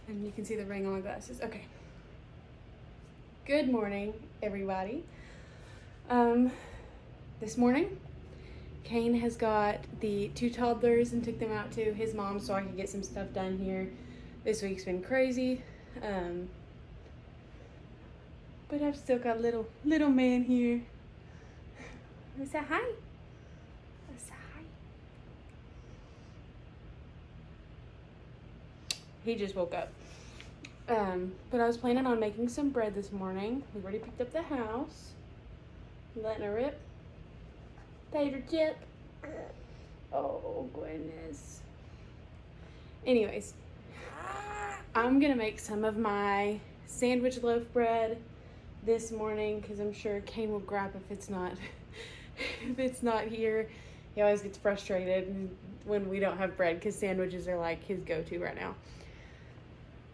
And you can see the ring on my glasses. Okay. Good morning, everybody. This morning, Kane has got the 2 toddlers and took them out to his mom so I could get some stuff done here. This week's been crazy. But I've still got little man here. Say hi. Say hi. He just woke up. But I was planning on making some bread this morning. We've already picked up the house. Letting her rip. Tater chip. Oh, goodness. Anyways, I'm gonna make some of my sandwich loaf bread this morning because I'm sure Kane will grab if it's not here. He always gets frustrated when we don't have bread because sandwiches are like his go-to right now.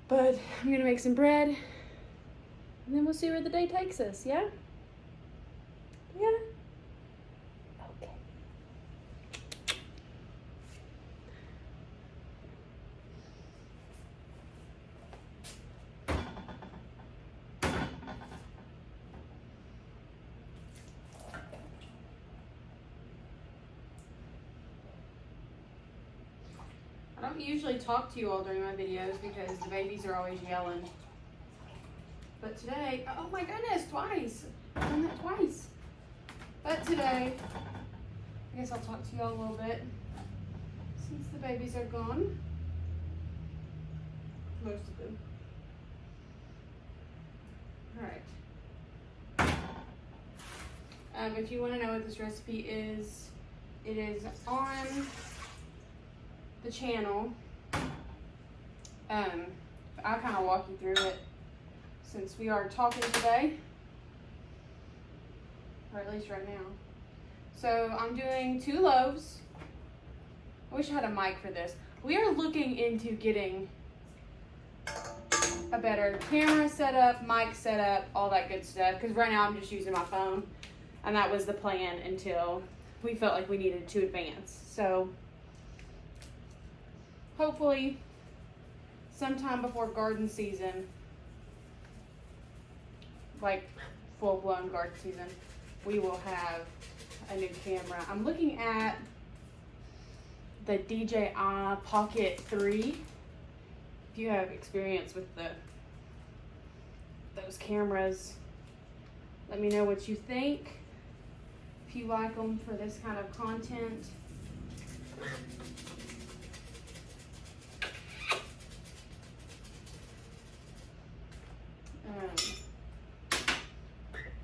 But I'm gonna make some bread and then we'll see where the day takes us, yeah? Yeah? Okay. I don't usually talk to you all during my videos because the babies are always yelling. But today, oh my goodness, twice. I've done that twice. But today, I guess I'll talk to you all a little bit since the babies are gone. Most of them. All right. If you want to know what this recipe is, it is on the channel. I'll kind of walk you through it since we are talking today, or at least right now. So I'm doing 2 loaves. I wish I had a mic for this. We are looking into getting a better camera setup, mic setup, all that good stuff, because right now I'm just using my phone, and that was the plan until we felt like we needed to advance. So hopefully sometime before garden season, like full-blown garden season, we will have a new camera. I'm looking at the DJI Pocket 3. If you have experience with those cameras, let me know what you think. If you like them for this kind of content.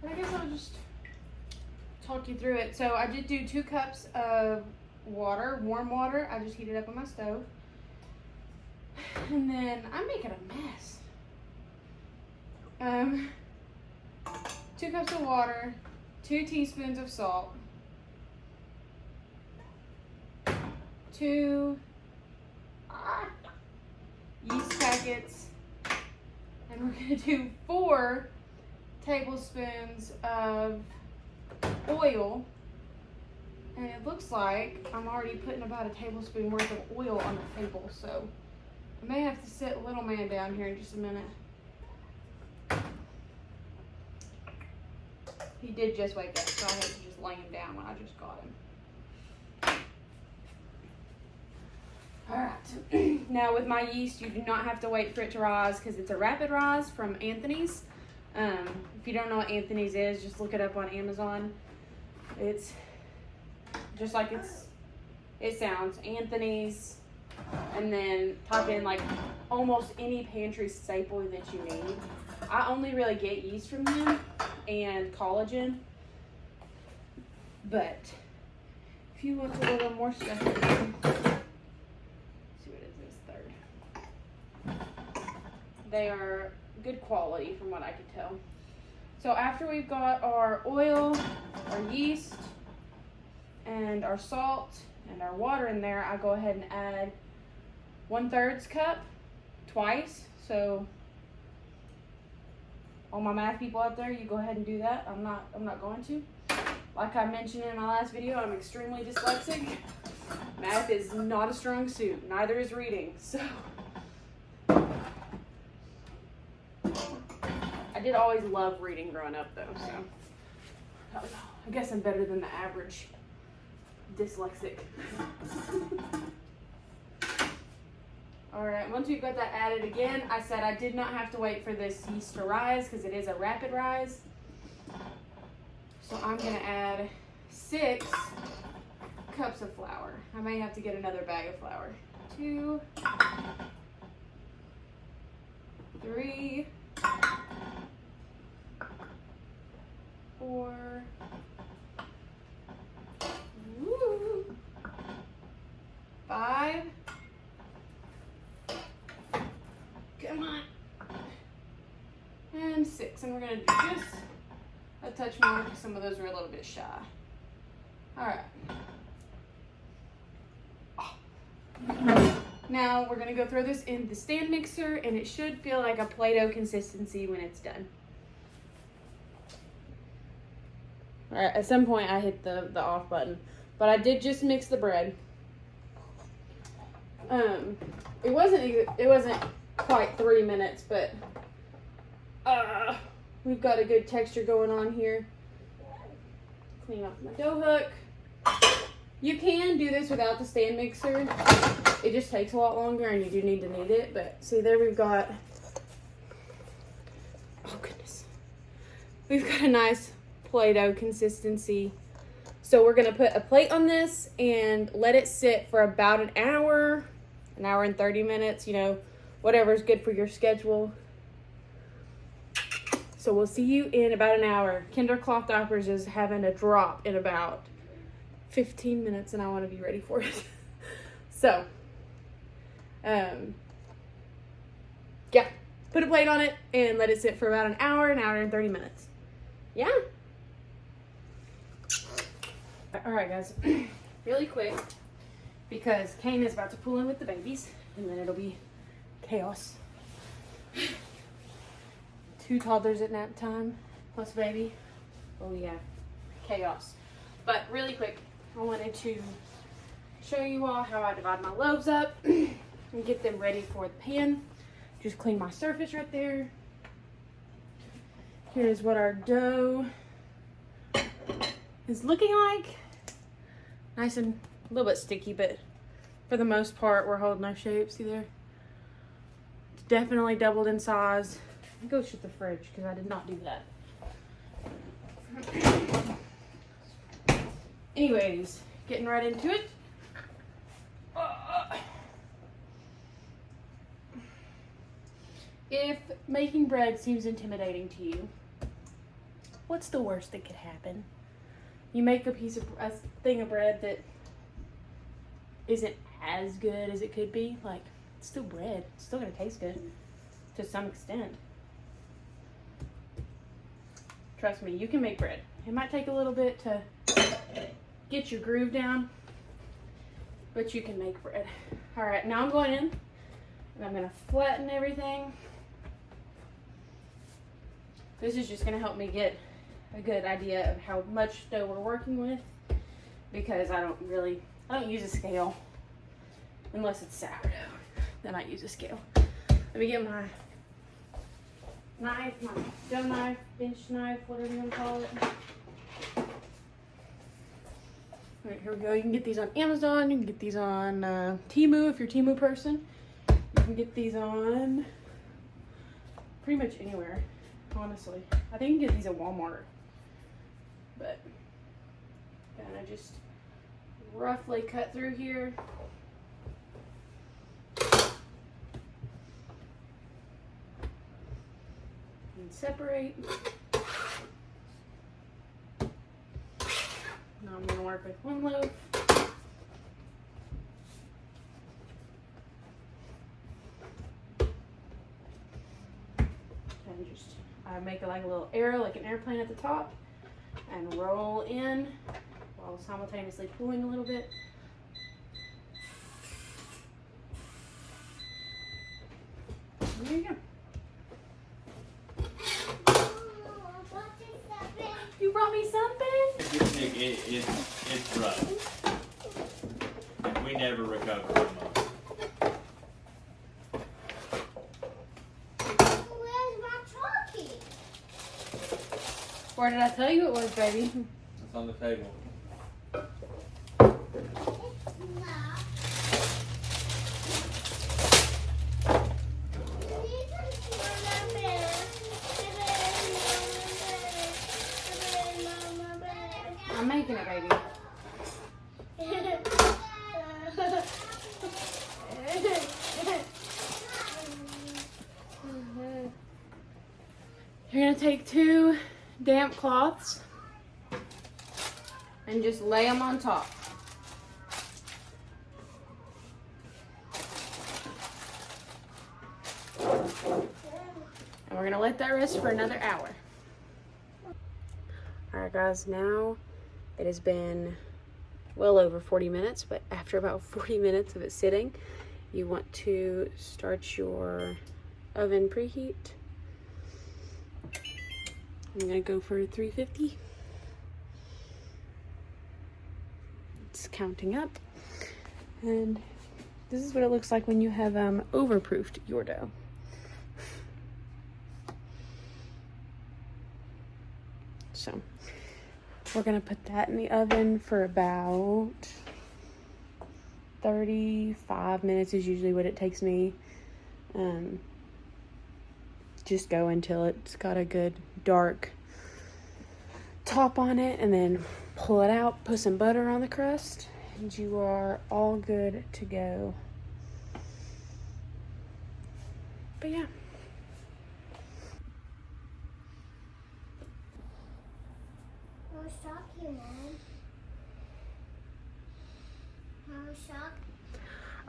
I guess I'll just talk you through it. So I did do 2 cups of water, warm water. I just heated up on my stove. And then I'm making a mess. 2 cups of water, 2 teaspoons of salt, 2 yeast packets, and we're gonna do 4 tablespoons of oil, and it looks like I'm already putting about a tablespoon worth of oil on the table, so I may have to sit little man down here in just a minute. He did just wake up, so I had to just lay him down when I just got him. Alright, now with my yeast, you do not have to wait for it to rise because it's a rapid rise from Anthony's. If you don't know what Anthony's is, just look it up on Amazon. It's just like it sounds, Anthony's, and then type in like almost any pantry staple that you need. I only really get yeast from him and collagen, but if you want a little more stuff, see what is this, 3rd. They are good quality from what I could tell. So after we've got our oil, our yeast, and our salt, and our water in there, I go ahead and add 1/3 cup twice. So all my math people out there, you go ahead and do that. I'm not going to. Like I mentioned in my last video, I'm extremely dyslexic. Math is not a strong suit, neither is reading. So I did always love reading growing up though, so I guess I'm better than the average dyslexic. All right, once we've got that added again, I said I did not have to wait for this yeast to rise because it is a rapid rise. So I'm gonna add 6 cups of flour. I may have to get another bag of flour. 2, 3, 4, 5, come on, and 6. And we're gonna do just a touch more because some of those are a little bit shy. All right. Now we're gonna go throw this in the stand mixer, and it should feel like a Play-Doh consistency when it's done. All right, at some point I hit the off button, but I did just mix the bread. It wasn't quite 3 minutes, but we've got a good texture going on here. Clean off my dough hook. You can do this without the stand mixer. It just takes a lot longer and you do need to knead it. But see there we've got, oh goodness. We've got a nice Play-Doh consistency. So we're gonna put a plate on this and let it sit for about an hour and 30 minutes, you know, whatever's good for your schedule. So we'll see you in about an hour. Kinder Cloth Diapers is having a drop in about 15 minutes and I want to be ready for it. So, yeah, put a plate on it and let it sit for about an hour and 30 minutes. Yeah? All right, guys, really quick, because Kane is about to pull in with the babies and then it'll be chaos. 2 toddlers at nap time plus baby. Oh yeah, chaos. But really quick, I wanted to show you all how I divide my loaves up and get them ready for the pan. Just clean my surface right there. Here's what our dough is looking like. Nice and a little bit sticky, but for the most part, we're holding our shape. See there? It's definitely doubled in size. Go shut the fridge because I did not do that. Anyways, getting right into it. If making bread seems intimidating to you, what's the worst that could happen? You make a thing of bread that isn't as good as it could be. Like, it's still bread. It's still gonna taste good to some extent. Trust me, you can make bread. It might take a little bit to get your groove down, but you can make bread. All right, now I'm going in and I'm gonna flatten everything. This is just gonna help me get a good idea of how much dough we're working with, because I don't use a scale unless it's sourdough. Then I use a scale. Let me get my knife, my dough knife, bench knife, whatever you want to call it. All right, here we go. You can get these on Amazon. You can get these on Temu if you're a Temu person. You can get these on pretty much anywhere, honestly. I think you can get these at Walmart. But kind of just roughly cut through here. And separate. Now I'm going to work with one loaf. And just, I make it like a little arrow, like an airplane at the top, and roll in while simultaneously pulling a little bit. There you go. You brought me something? It's rough. We never recover from them. Where's my chalky? Where did I tell you it was, baby? It's on the table. I'm making it, baby. You're gonna take 2 damp cloths and just lay them on top. And we're gonna let that rest for another hour. All right, guys, now it has been well over 40 minutes, but after about 40 minutes of it sitting, you want to start your oven preheat. I'm gonna go for 350. It's counting up. And this is what it looks like when you have overproofed your dough. So we're gonna put that in the oven for about 35 minutes is usually what it takes me. Just go until it's got a good dark top on it, and then pull it out, put some butter on the crust, and you are all good to go. But yeah.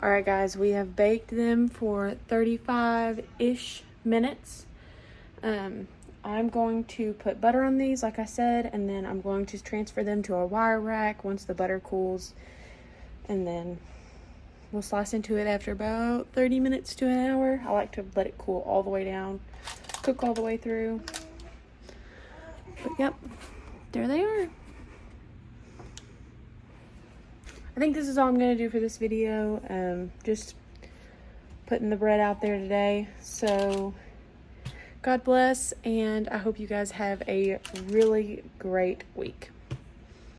All right, guys, we have baked them for 35-ish minutes. I'm going to put butter on these, like I said, and then I'm going to transfer them to a wire rack once the butter cools, and then we'll slice into it after about 30 minutes to an hour. I like to let it cool all the way down, cook all the way through. But yep, there they are. I think this is all I'm going to do for this video. Just putting the bread out there today. So God bless, and I hope you guys have a really great week.